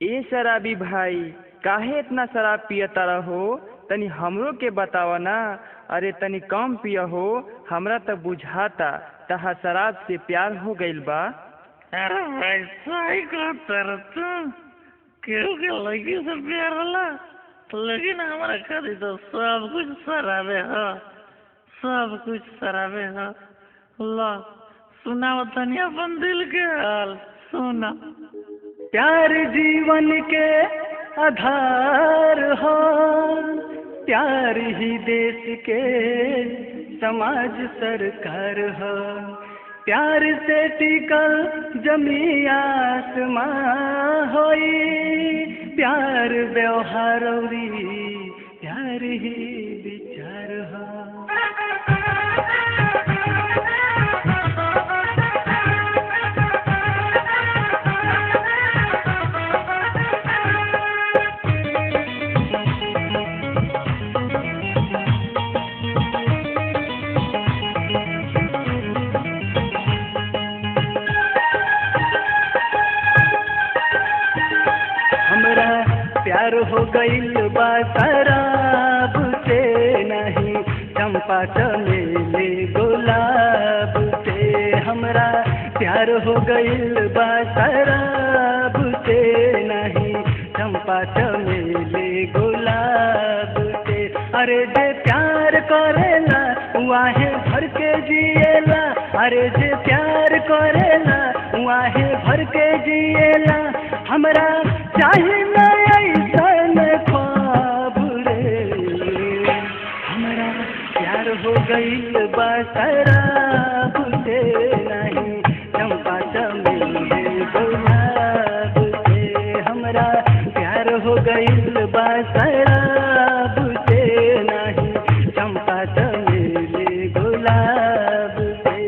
ए शराबी भाई, काहे इतना शराब पियता रहो? तनी हमरो के बतावा ना। अरे तनी कम पिया हो, हमरा तो बुझाता तहा शराब से प्यार हो गइल बा। अरे भाई सही कहता रे तू। केहू के लड़की से प्यार होला, लेकिन हमारा खातिर तो सब कुछ शराबे हो, सब कुछ शराबे हो। ला सुनाओ तनी अपन दिल के हाल सुना। प्यार जीवन के आधार हो, प्यार ही देश के समाज सरकार हो। प्यार से टिकल जमी आसमां होई, प्यार व्यवहार औरी प्यार ही विचार हो। प्यार हो गइल बा शराब से नहीं, चंपा चमेली गुलाब से। हमरा प्यार हो गइल बा शराब से नहीं, चंपा चमेली गुलाब से। अरे जे प्यार करेला वाहे भर के जिएला, अरे जे प्यार करेला वाहे भर के जिएला। हमरा चाहे ना ऐसन ख्वाब रे, हमरा प्यार हो गइल बा शराब से नहीं, चंपा चमेली गुलाब से। हमरा प्यार हो गइल बा शराब से नहीं, चंपा चमेली गुलाब से।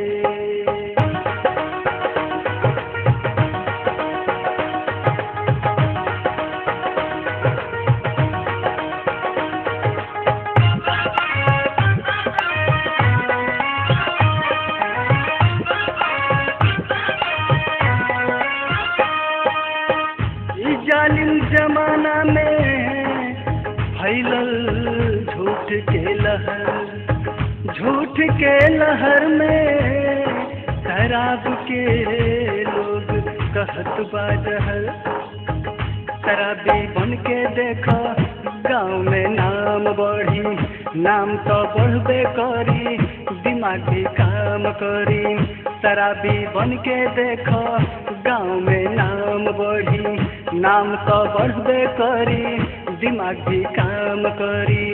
जालिम जमाना में फैलल झूठ के लहर, झूठ के लहर में शराब के लोग कहत बा जहर। शराबी बन के देखो गाँव में नाम बढ़ी, नाम तो बढ़बे करी, दिमाग भी काम करी। शराबी बन के देखो गाँव में नाम बढ़ी, नाम तो बढ़बे करी, दिमाग भी काम करी।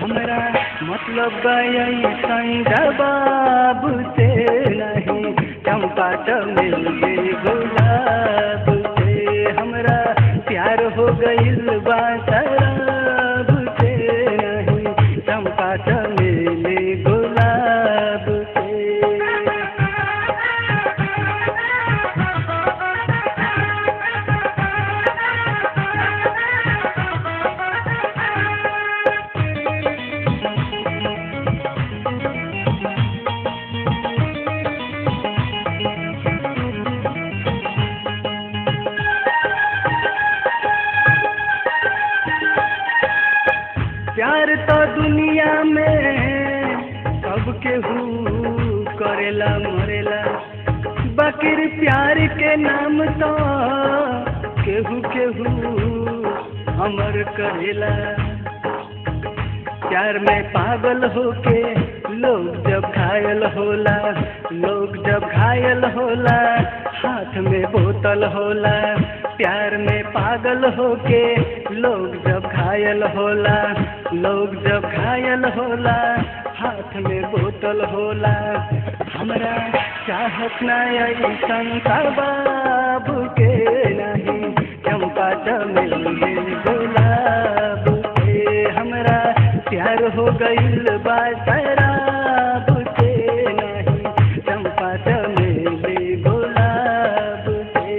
हमरा मतलब ऐसन जवाब से नहीं, चंपा चमेली गुलाब से। हमरा प्यार हो गइल बा शराब से नहीं, चंपा चमेली गुलाब से। प्यार तो दुनिया में सब केहू करेला मरेला, बाकिर प्यार के नाम तो केहू केहू अमर करेला। प्यार में पागल होके लोग जब घायल होला, लोग जब घायल होला हाथ में बोतल होला। प्यार में पागल होके लोग जब घायल होला, लोग जब घायल होला हाथ में बोतल होला। हमरा चाहत ना ऐसन शबाब के नहीं, चंपा चमेली गुलाब से। हमरा प्यार हो गइल बा शराब से नहीं, चंपा चमेली गुलाब से।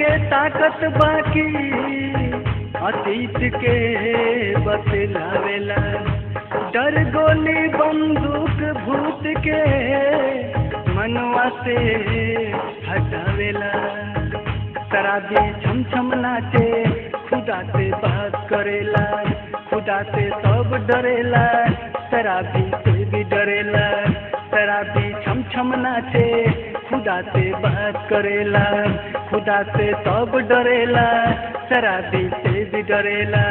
के ताकत बाकी अतीत के बतलावेला, डर गोली बंदूक भूत के मनवा से हटावेला। शराबी छम छम नाचे, खुदा से बात करेला, खुदा से सब डरेला, शराबी से भी डरेला। शराबी छम छम नाचे, खुदा से बात करेला, खुदा से सब डरेला, शराबी से भी डरेला।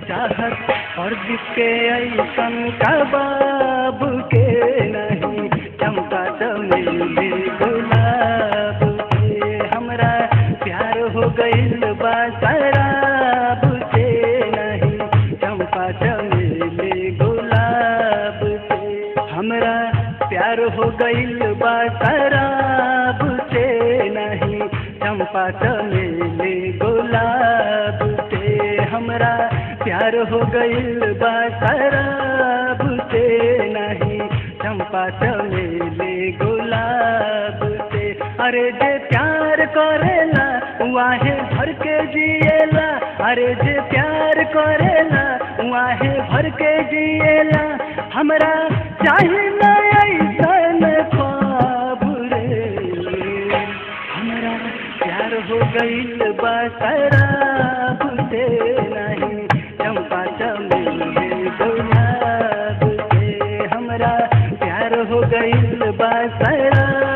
चाहत और जिसके ऐसन का बाब के नहीं, चंपा चमेली गुलाब के। हमरा प्यार हो गइल बा शराब से नहीं, चंपा चमेली गुलाब से। हमरा प्यार हो गइल बा शराब से नहीं, चंपा चमेली गुलाब से। हमरा प्यार हो गइल बा शराब से नहीं, चंपा चमेली गुलाब से। अरे जे प्यार करेला वाहे भर के जिएला, अरे जे प्यार करेला वाहे भर के जिएला। हमरा चाहे ना ऐसन ख्वाब रे, हमरा प्यार हो गइल बा शराब से नहीं, चंपा चमेली गुलाब से। हमरा प्यार हो गइल बा शराब